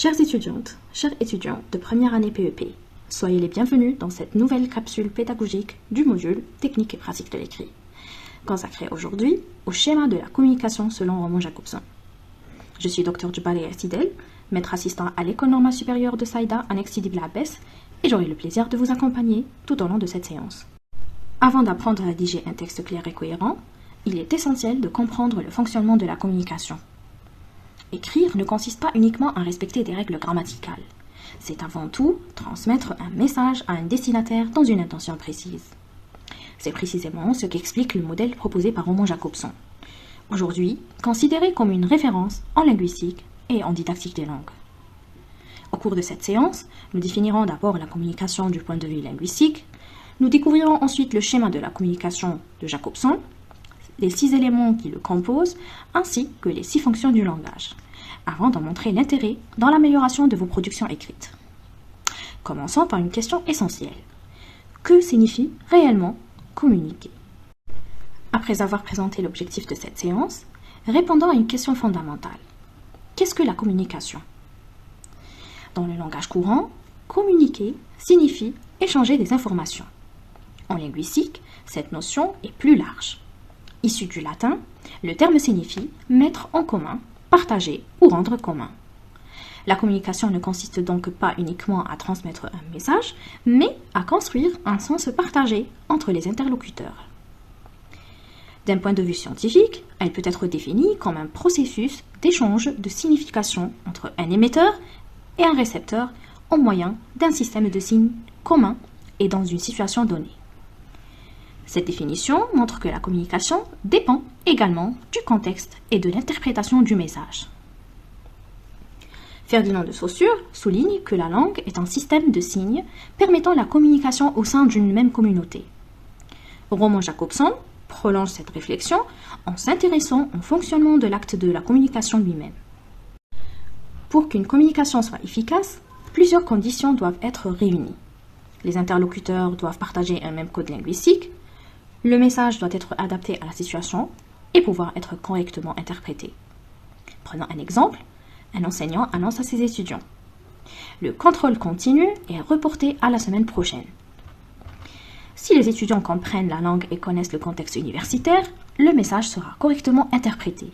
Chères étudiantes, chers étudiants de première année PEP, soyez les bienvenus dans cette nouvelle capsule pédagogique du module Technique et pratique de l'écrit, consacrée aujourd'hui au schéma de la communication selon Roman Jacobson. Je suis Dr Djoubalé Sidel, maître assistant à l'École normale supérieure de Saïda, annexe Sidi Bla Abbès, et j'aurai le plaisir de vous accompagner tout au long de cette séance. Avant d'apprendre à rédiger un texte clair et cohérent, il est essentiel de comprendre le fonctionnement de la communication. Écrire ne consiste pas uniquement à respecter des règles grammaticales. C'est avant tout transmettre un message à un destinataire dans une intention précise. C'est précisément ce qu'explique le modèle proposé par Roman Jacobson, aujourd'hui considéré comme une référence en linguistique et en didactique des langues. Au cours de cette séance, nous définirons d'abord la communication du point de vue linguistique, nous découvrirons ensuite le schéma de la communication de Jacobson, les 6 éléments qui le composent, ainsi que les 6 fonctions du langage, avant d'en montrer l'intérêt dans l'amélioration de vos productions écrites. Commençons par une question essentielle. Que signifie réellement communiquer? Après avoir présenté l'objectif de cette séance, répondons à une question fondamentale. Qu'est-ce que la communication? Dans le langage courant, communiquer signifie échanger des informations. En linguistique, cette notion est plus large. Issu du latin, le terme signifie mettre en commun, partager ou rendre commun. La communication ne consiste donc pas uniquement à transmettre un message, mais à construire un sens partagé entre les interlocuteurs. D'un point de vue scientifique, elle peut être définie comme un processus d'échange de signification entre un émetteur et un récepteur au moyen d'un système de signes commun et dans une situation donnée. Cette définition montre que la communication dépend également du contexte et de l'interprétation du message. Ferdinand de Saussure souligne que la langue est un système de signes permettant la communication au sein d'une même communauté. Roman Jacobson prolonge cette réflexion en s'intéressant au fonctionnement de l'acte de la communication lui-même. Pour qu'une communication soit efficace, plusieurs conditions doivent être réunies. Les interlocuteurs doivent partager un même code linguistique, le message doit être adapté à la situation et pouvoir être correctement interprété. Prenons un exemple, un enseignant annonce à ses étudiants. Le contrôle continu est reporté à la semaine prochaine. Si les étudiants comprennent la langue et connaissent le contexte universitaire, le message sera correctement interprété.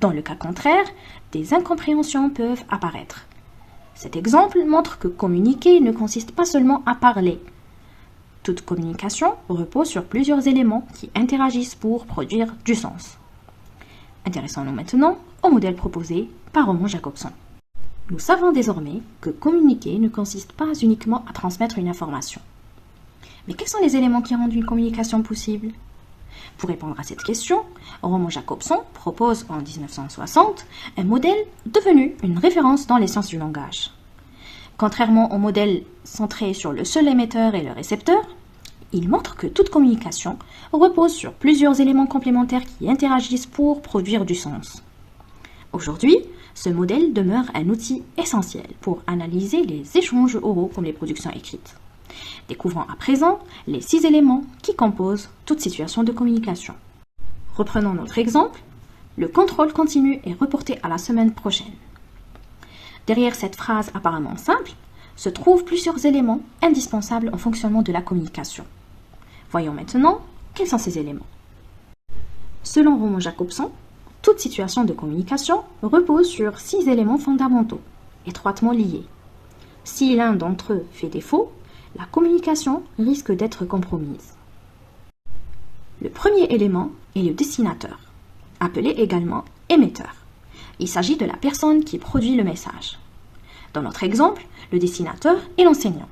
Dans le cas contraire, des incompréhensions peuvent apparaître. Cet exemple montre que communiquer ne consiste pas seulement à parler. Toute communication repose sur plusieurs éléments qui interagissent pour produire du sens. Intéressons-nous maintenant au modèle proposé par Roman Jacobson. Nous savons désormais que communiquer ne consiste pas uniquement à transmettre une information. Mais quels sont les éléments qui rendent une communication possible? Pour répondre à cette question, Roman Jacobson propose en 1960 un modèle devenu une référence dans les sciences du langage. Contrairement au modèle centré sur le seul émetteur et le récepteur, il montre que toute communication repose sur plusieurs éléments complémentaires qui interagissent pour produire du sens. Aujourd'hui, ce modèle demeure un outil essentiel pour analyser les échanges oraux comme les productions écrites. Découvrons à présent les 6 éléments qui composent toute situation de communication. Reprenons notre exemple. Le contrôle continu est reporté à la semaine prochaine. Derrière cette phrase apparemment simple, se trouvent plusieurs éléments indispensables au fonctionnement de la communication. Voyons maintenant quels sont ces éléments. Selon Roman Jacobson, toute situation de communication repose sur 6 éléments fondamentaux, étroitement liés. Si l'un d'entre eux fait défaut, la communication risque d'être compromise. Le premier élément est le destinateur, appelé également émetteur. Il s'agit de la personne qui produit le message. Dans notre exemple, le destinateur est l'enseignant.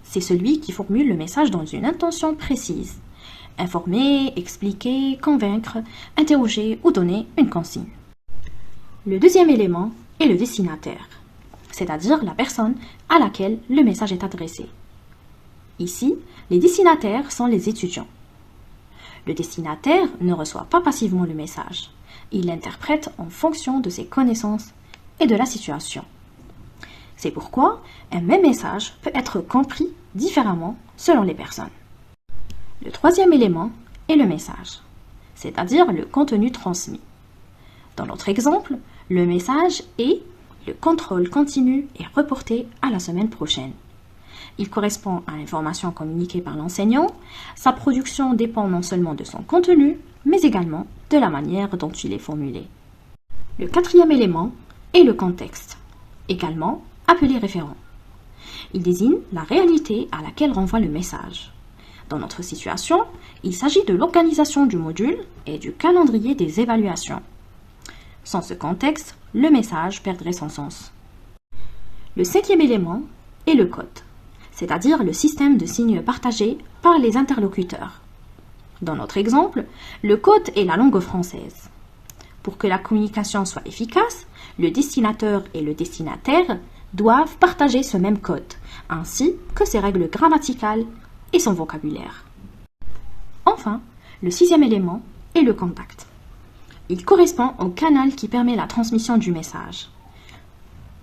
C'est celui qui formule le message dans une intention précise. Informer, expliquer, convaincre, interroger ou donner une consigne. Le deuxième élément est le destinataire, c'est-à-dire la personne à laquelle le message est adressé. Ici, les destinataires sont les étudiants. Le destinataire ne reçoit pas passivement le message. Il l'interprète en fonction de ses connaissances et de la situation. C'est pourquoi un même message peut être compris différemment selon les personnes. Le troisième élément est le message, c'est-à-dire le contenu transmis. Dans notre exemple, le message est « Le contrôle continu est reporté à la semaine prochaine. Il correspond à l'information communiquée par l'enseignant. Sa production dépend non seulement de son contenu, mais également de la manière dont il est formulé. Le quatrième élément est le contexte, également appelé référent. Il désigne la réalité à laquelle renvoie le message. Dans notre situation, il s'agit de l'organisation du module et du calendrier des évaluations. Sans ce contexte, le message perdrait son sens. Le cinquième élément est le code, c'est-à-dire le système de signes partagés par les interlocuteurs. Dans notre exemple, le code est la langue française. Pour que la communication soit efficace, le destinateur et le destinataire doivent partager ce même code, ainsi que ses règles grammaticales et son vocabulaire. Enfin, le sixième élément est le contact. Il correspond au canal qui permet la transmission du message.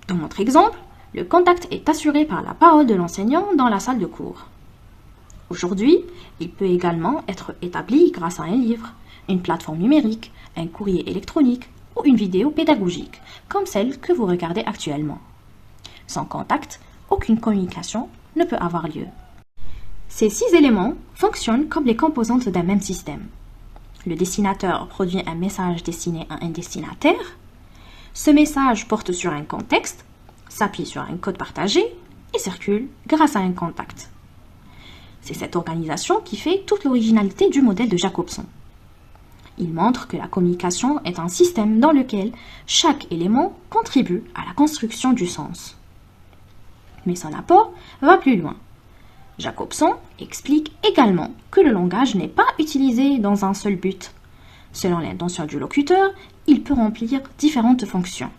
Dans notre exemple, le contact est assuré par la parole de l'enseignant dans la salle de cours. Aujourd'hui, il peut également être établi grâce à un livre, une plateforme numérique, un courrier électronique ou une vidéo pédagogique, comme celle que vous regardez actuellement. Sans contact, aucune communication ne peut avoir lieu. Ces 6 éléments fonctionnent comme les composantes d'un même système. Le destinateur produit un message destiné à un destinataire. Ce message porte sur un contexte, s'appuie sur un code partagé et circule grâce à un contact. C'est cette organisation qui fait toute l'originalité du modèle de Jacobson. Il montre que la communication est un système dans lequel chaque élément contribue à la construction du sens. Mais son apport va plus loin. Jacobson explique également que le langage n'est pas utilisé dans un seul but. Selon l'intention du locuteur, il peut remplir différentes fonctions.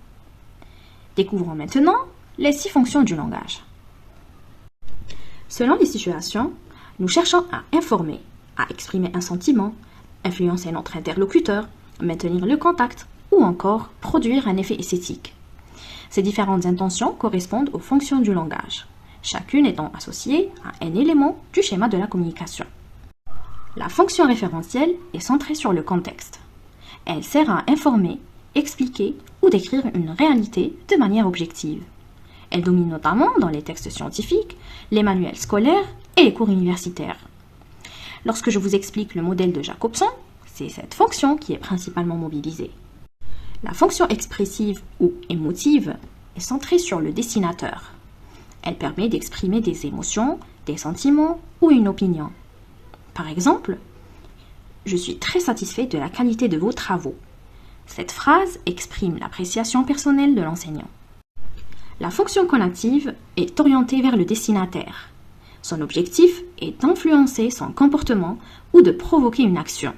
Découvrons maintenant les 6 fonctions du langage. Selon les situations, nous cherchons à informer, à exprimer un sentiment, influencer notre interlocuteur, maintenir le contact ou encore produire un effet esthétique. Ces différentes intentions correspondent aux fonctions du langage, chacune étant associée à un élément du schéma de la communication. La fonction référentielle est centrée sur le contexte. Elle sert à informer, expliquer ou décrire une réalité de manière objective. Elle domine notamment dans les textes scientifiques, les manuels scolaires et les cours universitaires. Lorsque je vous explique le modèle de Jacobson, c'est cette fonction qui est principalement mobilisée. La fonction expressive ou émotive est centrée sur le destinateur. Elle permet d'exprimer des émotions, des sentiments ou une opinion. Par exemple, « Je suis très satisfait de la qualité de vos travaux ». Cette phrase exprime l'appréciation personnelle de l'enseignant. La fonction conative est orientée vers le destinataire. Son objectif est d'influencer son comportement ou de provoquer une action.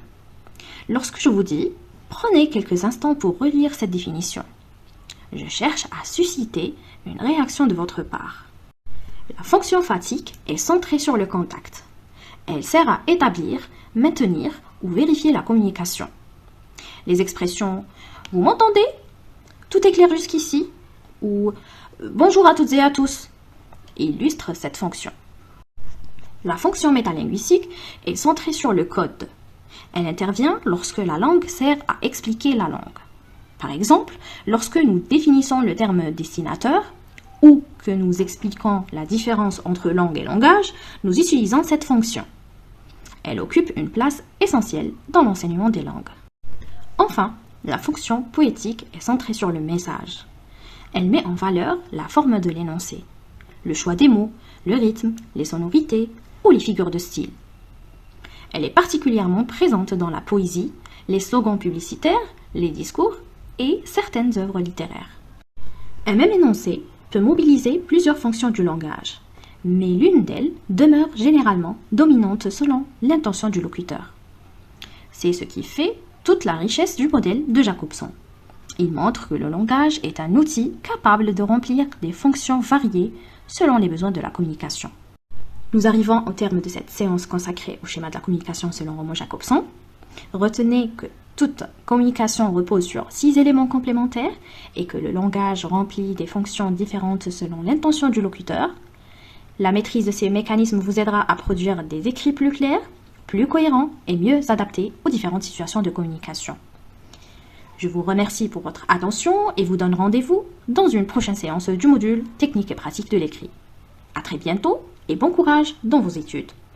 Lorsque je vous dis, prenez quelques instants pour relire cette définition. Je cherche à susciter une réaction de votre part. La fonction fatigue est centrée sur le contact. Elle sert à établir, maintenir ou vérifier la communication. Les expressions « Vous m'entendez ? Tout est clair jusqu'ici » ou « Bonjour à toutes et à tous » illustrent cette fonction. La fonction métalinguistique est centrée sur le code. Elle intervient lorsque la langue sert à expliquer la langue. Par exemple, lorsque nous définissons le terme destinateur ou que nous expliquons la différence entre langue et langage, nous utilisons cette fonction. Elle occupe une place essentielle dans l'enseignement des langues. Enfin, la fonction poétique est centrée sur le message. Elle met en valeur la forme de l'énoncé, le choix des mots, le rythme, les sonorités ou les figures de style. Elle est particulièrement présente dans la poésie, les slogans publicitaires, les discours et certaines œuvres littéraires. Un même énoncé peut mobiliser plusieurs fonctions du langage, mais l'une d'elles demeure généralement dominante selon l'intention du locuteur. C'est ce qui fait toute la richesse du modèle de Jacobson. Il montre que le langage est un outil capable de remplir des fonctions variées selon les besoins de la communication. Nous arrivons au terme de cette séance consacrée au schéma de la communication selon Roman Jacobson. Retenez que toute communication repose sur 6 éléments complémentaires et que le langage remplit des fonctions différentes selon l'intention du locuteur. La maîtrise de ces mécanismes vous aidera à produire des écrits plus clairs, plus cohérents et mieux adaptés aux différentes situations de communication. Je vous remercie pour votre attention et vous donne rendez-vous dans une prochaine séance du module Technique et pratique de l'écrit. À très bientôt et bon courage dans vos études.